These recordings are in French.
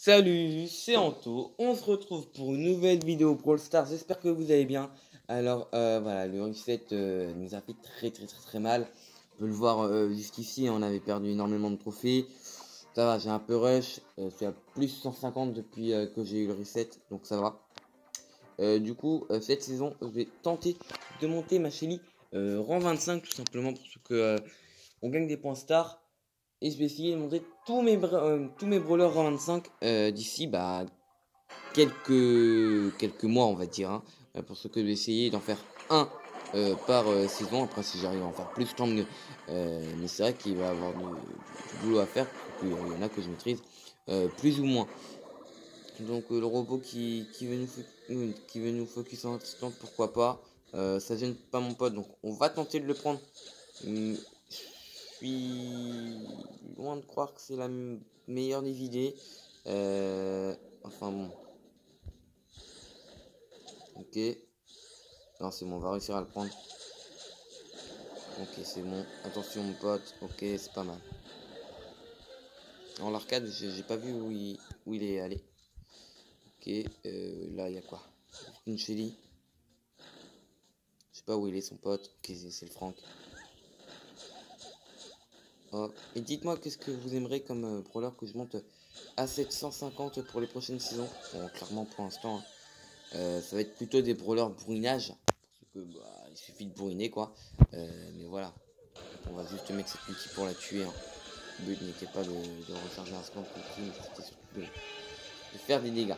Salut, c'est Anto. On se retrouve pour une nouvelle vidéo Brawl Stars. J'espère que vous allez bien. Alors voilà, le reset nous a fait très mal. On peut le voir jusqu'ici, on avait perdu énormément de trophées. Ça va, j'ai un peu rush. C'est à plus 150 depuis que j'ai eu le reset, donc ça va. Du coup, cette saison, je vais tenter de monter ma Shelly rang 25 tout simplement pour que on gagne des points stars. Et je vais essayer de monter tous mes brawlers rang 25 d'ici quelques mois, on va dire. Hein, pour ce que je vais essayer d'en faire un par saison. Après, si j'arrive à en faire plus, tant mieux. Mais c'est vrai qu'il va y avoir du boulot à faire. Il y en a que je maîtrise plus ou moins. Donc le robot qui veut nous focus en instant, pourquoi pas. Ça gêne pas mon pote, donc on va tenter de le prendre. Je suis loin de croire que c'est la meilleure des idées. Enfin bon. Ok. Non, c'est bon, on va réussir à le prendre. Ok, c'est bon. Attention mon pote. Ok, c'est pas mal. En l'arcade, j'ai pas vu où il est allé. Ok, là il y a quoi? Une Shelly. Je sais pas où il est son pote. Ok, c'est le Franck. Oh. Et dites-moi qu'est-ce que vous aimerez comme brawler que je monte à 750 pour les prochaines saisons. Bon, clairement pour l'instant, ça va être plutôt des brawlers bourrinage. Parce que il suffit de bourriner quoi. Mais voilà. On va juste mettre cette ulti pour la tuer. Hein. Le but n'était pas de recharger un score mais c'était surtout de faire des dégâts.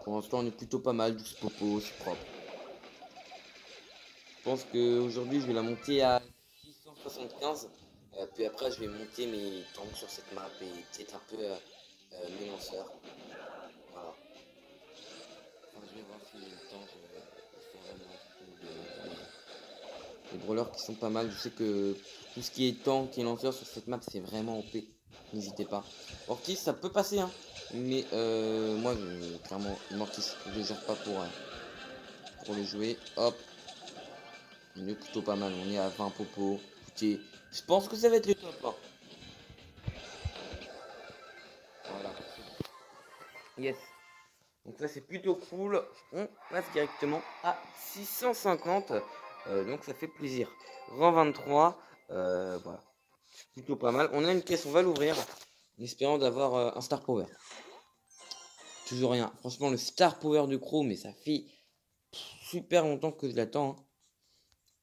Pour l'instant, on est plutôt pas mal. 12 popo, c'est propre. Je pense qu'aujourd'hui, je vais la monter à 675. Puis après, je vais monter mes tanks sur cette map et peut-être un peu mes lanceurs. Voilà. Enfin, je vais voir si le temps je vais faire les brawlers qui sont pas mal. Je sais que tout ce qui est tank et lanceur sur cette map, c'est vraiment OP. N'hésitez pas. Mortis, ça peut passer, hein. Mais moi, clairement, Mortis, je ne gère pas pour le jouer. Hop. On est plutôt pas mal. On est à 20 popos. Écoutez, je pense que ça va être le top. Hein. Voilà. Yes. Donc ça, c'est plutôt cool. On passe directement à 650. Donc ça fait plaisir. Rang 23. Voilà. C'est plutôt pas mal. On a une caisse, on va l'ouvrir. En espérant d'avoir un Star Power. Toujours rien. Franchement, le Star Power du Crow, mais ça fait super longtemps que je l'attends. Hein.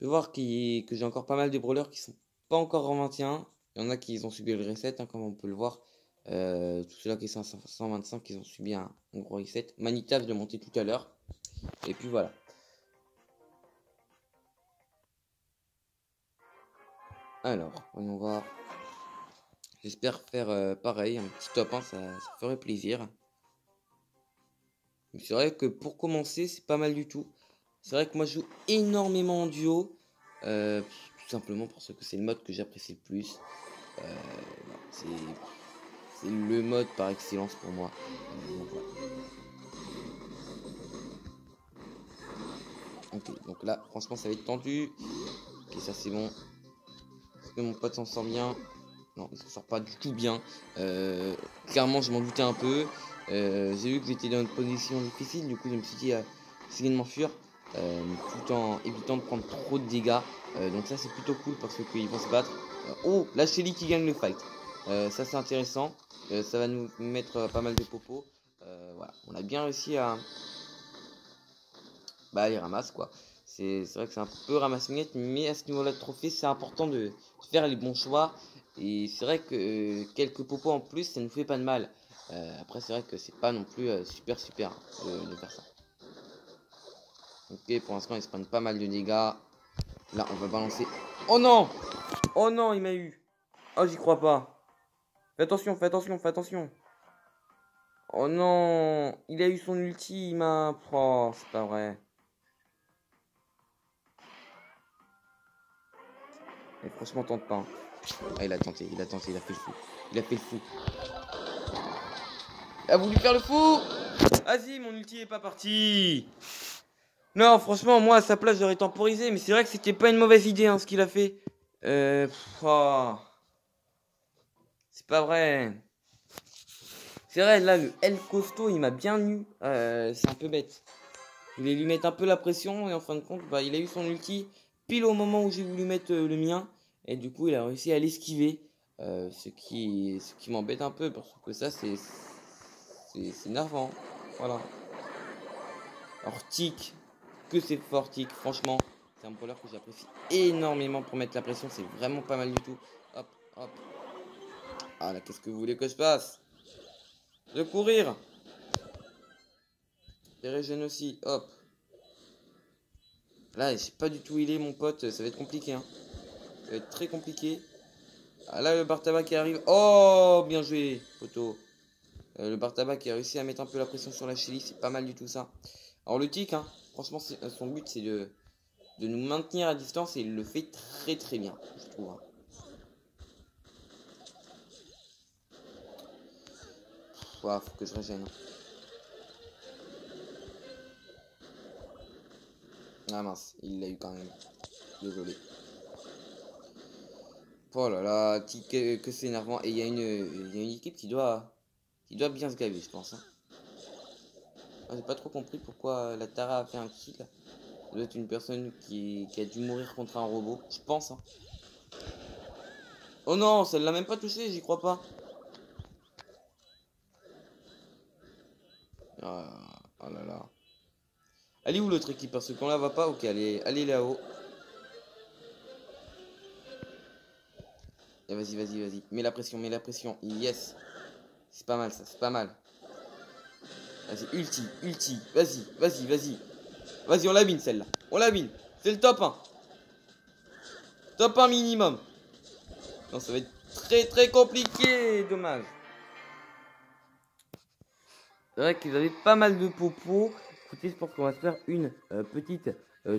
Je peux voir que j'ai encore pas mal de brawlers qui sont pas encore en 21. Il y en a qui ont subi le reset, hein, comme on peut le voir. Tous ceux-là qui sont à 125, ils ont subi un gros reset. Manita de monter tout à l'heure. Et puis voilà. Alors, voyons voir. J'espère faire pareil, un petit top 1, ça ferait plaisir. C'est vrai que pour commencer, c'est pas mal du tout. C'est vrai que moi, je joue énormément en duo. Tout simplement parce que c'est le mode que j'apprécie le plus. C'est le mode par excellence pour moi. Donc, voilà. Ok, donc là, franchement, ça va être tendu. Ok, ça c'est bon. Est-ce que mon pote s'en sort bien? Non, il s'en sort pas du tout bien. Clairement, je m'en doutais un peu. J'ai vu que j'étais dans une position difficile. Du coup, je me suis dit, essayer de m'enfuir. Tout en évitant de prendre trop de dégâts. Donc ça, c'est plutôt cool parce qu'ils vont se battre. Oh, la Shelly qui gagne le fight. Ça, c'est intéressant. Ça va nous mettre pas mal de popos. Voilà, on a bien réussi à les ramasser quoi. C'est vrai que c'est un peu ramasse-miettes, mais à ce niveau-là de trophée, c'est important de faire les bons choix. Et c'est vrai que quelques popos en plus, ça ne nous fait pas de mal. Après, c'est vrai que c'est pas non plus super de faire ça. Ok, pour l'instant, ils se prennent pas mal de dégâts. Là, on va balancer. Oh non! Oh non, il m'a eu. Oh, j'y crois pas. Fais attention, fais attention, fais attention. Oh non! Il a eu son ulti, il m'a... Oh, c'est pas vrai. Et franchement, tente pas. Hein. Ah, il a tenté, il a fait le fou. Il a fait le fou. Il a voulu faire le fou! Vas-y, mon ulti est pas parti! Non, franchement, moi, à sa place, j'aurais temporisé, mais c'est vrai que c'était pas une mauvaise idée, hein, ce qu'il a fait. Oh. C'est pas vrai. C'est vrai, là, le L costaud, il m'a bien eu. C'est un peu bête. Je voulais lui mettre un peu la pression et en fin de compte, bah, il a eu son ulti pile au moment où j'ai voulu mettre le mien. Et du coup, il a réussi à l'esquiver. Ce qui m'embête un peu parce que ça, c'est énervant. Voilà. Alors, Tic, que c'est fort, Tic. Franchement, c'est un brawler que j'apprécie énormément pour mettre la pression. C'est vraiment pas mal du tout. Hop, hop. Ah là, qu'est-ce que vous voulez que je fasse? De courir. Les régènes aussi, hop. Là, je sais pas du tout où il est, mon pote. Ça va être compliqué, hein. Ça va être très compliqué. Ah, là, le bar tabac qui arrive. Oh, bien joué, poteau. Le bar tabac qui a réussi à mettre un peu la pression sur la Shelly. C'est pas mal du tout, ça. Alors, le tic, hein, franchement, son but, c'est de nous maintenir à distance. Et il le fait très, très bien, je trouve. Hein. Ouah, faut que je régène. Ah mince, il l'a eu quand même. Désolé. Oh là là, que c'est énervant. Et il y a une équipe qui doit bien se gaver, je pense. Hein. J'ai pas trop compris pourquoi la Tara a fait un kill. Ça doit être une personne qui a dû mourir contre un robot, je pense. Hein. Oh non, ça l'a même pas touché, j'y crois pas. Ah, oh là là. Elle est où l'autre équipe? Parce qu'on la voit pas. Ok, allez là-haut. Vas-y, vas-y, vas-y. Mets la pression, mets la pression. Yes. C'est pas mal ça, c'est pas mal. Vas-y, ulti. Vas-y, vas-y, vas-y. Vas-y, on la mine celle-là. On la mine. C'est le top 1. Top 1 minimum. Non, ça va être très très compliqué. Dommage. C'est vrai qu'ils avaient pas mal de popos. Écoutez, je pense qu'on va se faire une petite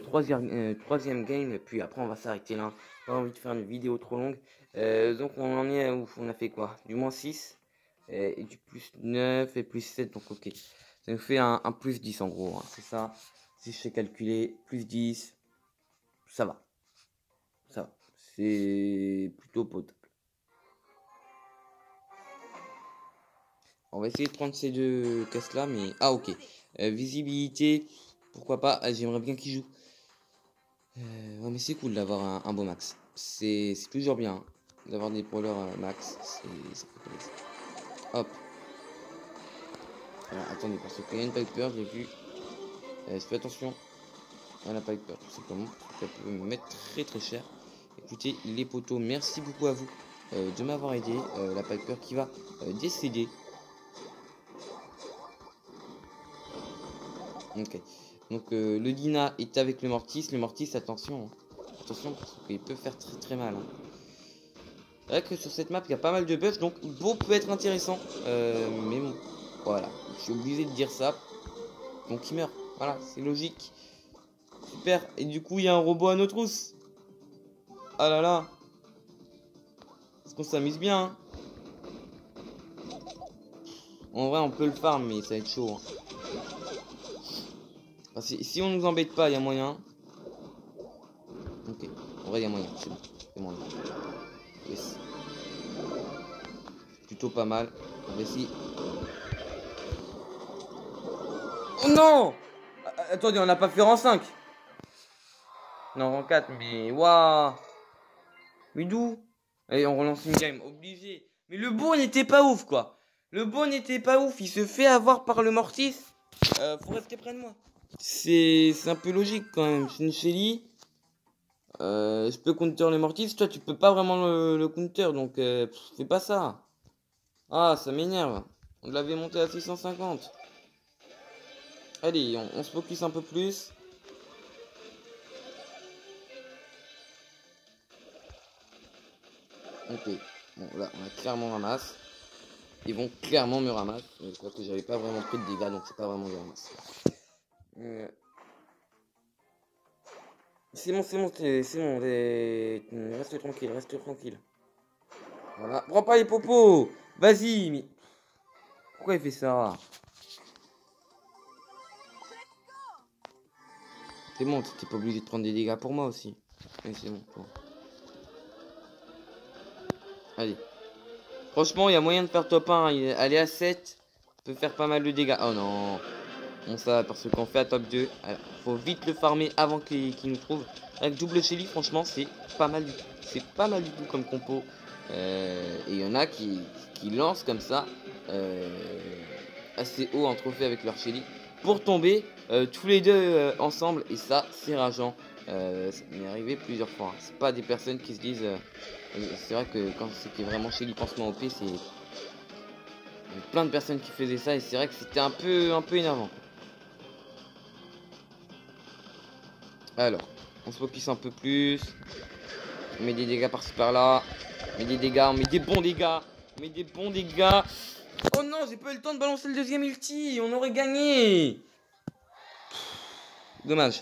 troisième game. Puis après, on va s'arrêter là. Pas envie de faire une vidéo trop longue. Donc, on en est où? On a fait quoi? Du moins 6. Et du plus 9 et plus 7. Donc, ok. Ça nous fait un plus 10 en gros. Hein, c'est ça. Si je sais calculer, plus 10. Ça va. Ça va. C'est plutôt potable. On va essayer de prendre ces deux casques là. Mais. Ah, ok. Visibilité. Pourquoi pas? Ah, j'aimerais bien qu'il joue. Ouais, mais c'est cool d'avoir un beau max. C'est toujours bien hein, d'avoir des brawlers max. Hop. Alors, attendez, parce qu'il y a une Piper, j'ai vu. Je fais attention à la Piper, tout simplement. Ça peut me mettre très très cher. Écoutez, les potos, merci beaucoup à vous de m'avoir aidé. La Piper qui va décéder. Ok. Donc, le Dina est avec le Mortis. Le Mortis, attention. Hein. Attention, parce qu'il peut faire très très mal. Hein. C'est vrai que sur cette map, il y a pas mal de buffs, donc beau peut être intéressant. Mais bon, voilà, je suis obligé de dire ça. Donc il meurt, voilà, c'est logique. Super, et du coup, il y a un robot à nos trousses. Ah là là. Est-ce qu'on s'amuse bien hein. En vrai, on peut le farm, mais ça va être chaud. Hein. Enfin, si on nous embête pas, il y a moyen. Ok, en vrai, il y a moyen, c'est bon. C'est moyen. Yes. Plutôt pas mal. On va essayer. Oh non! Attendez, on n'a pas fait rang 5. Non, rang 4, mais waouh! Mais d'où? Allez, on relance une game, obligé. Mais le beau n'était pas ouf, quoi. Le beau n'était pas ouf, il se fait avoir par le Mortis. Faut rester près de moi. C'est un peu logique, quand même. C'est une Shelly. Je peux counter le Mortis. Toi, tu peux pas vraiment le counter, donc fais pas ça. Ah, ça m'énerve. On l'avait monté à 650. Allez, on se focus un peu plus. Ok. Bon, là, on a clairement ramasse. Ils vont clairement me ramasser. Je crois que j'avais pas vraiment pris de dégâts, donc c'est pas vraiment des ramasses. C'est bon, c'est bon. Reste tranquille, reste tranquille. Voilà. Prends pas les popos. Vas-y. Mais... Pourquoi il fait ça? C'est bon, t'es pas obligé de prendre des dégâts pour moi aussi. Mais c'est bon. Bon. Allez. Franchement, il y a moyen de faire top 1. Aller à 7. peut faire pas mal de dégâts. Oh non. Bon ça parce qu'on fait à top 2. Alors, faut vite le farmer avant qu'il nous trouve. Avec double Shelly, franchement, c'est pas mal du tout. C'est pas mal du tout comme compo. Et il y en a qui lancent comme ça assez haut en trophée avec leur Shelly pour tomber tous les deux ensemble. Et ça, c'est rageant. Ça m'est arrivé plusieurs fois. Hein. C'est pas des personnes qui se disent. C'est vrai que quand c'était vraiment Shelly pansement OP, c'est. Il y avait plein de personnes qui faisaient ça et c'est vrai que c'était un peu énervant. Alors, on se focus un peu plus. On met des dégâts par-ci par-là. On met des dégâts, on met des bons dégâts. On met des bons dégâts. Oh non, j'ai pas eu le temps de balancer le deuxième ulti. On aurait gagné. Dommage.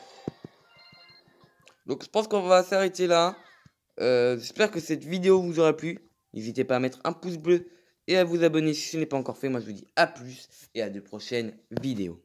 Donc je pense qu'on va s'arrêter là. J'espère que cette vidéo vous aura plu. N'hésitez pas à mettre un pouce bleu et à vous abonner si ce n'est pas encore fait. Moi je vous dis à plus et à de prochaines vidéos.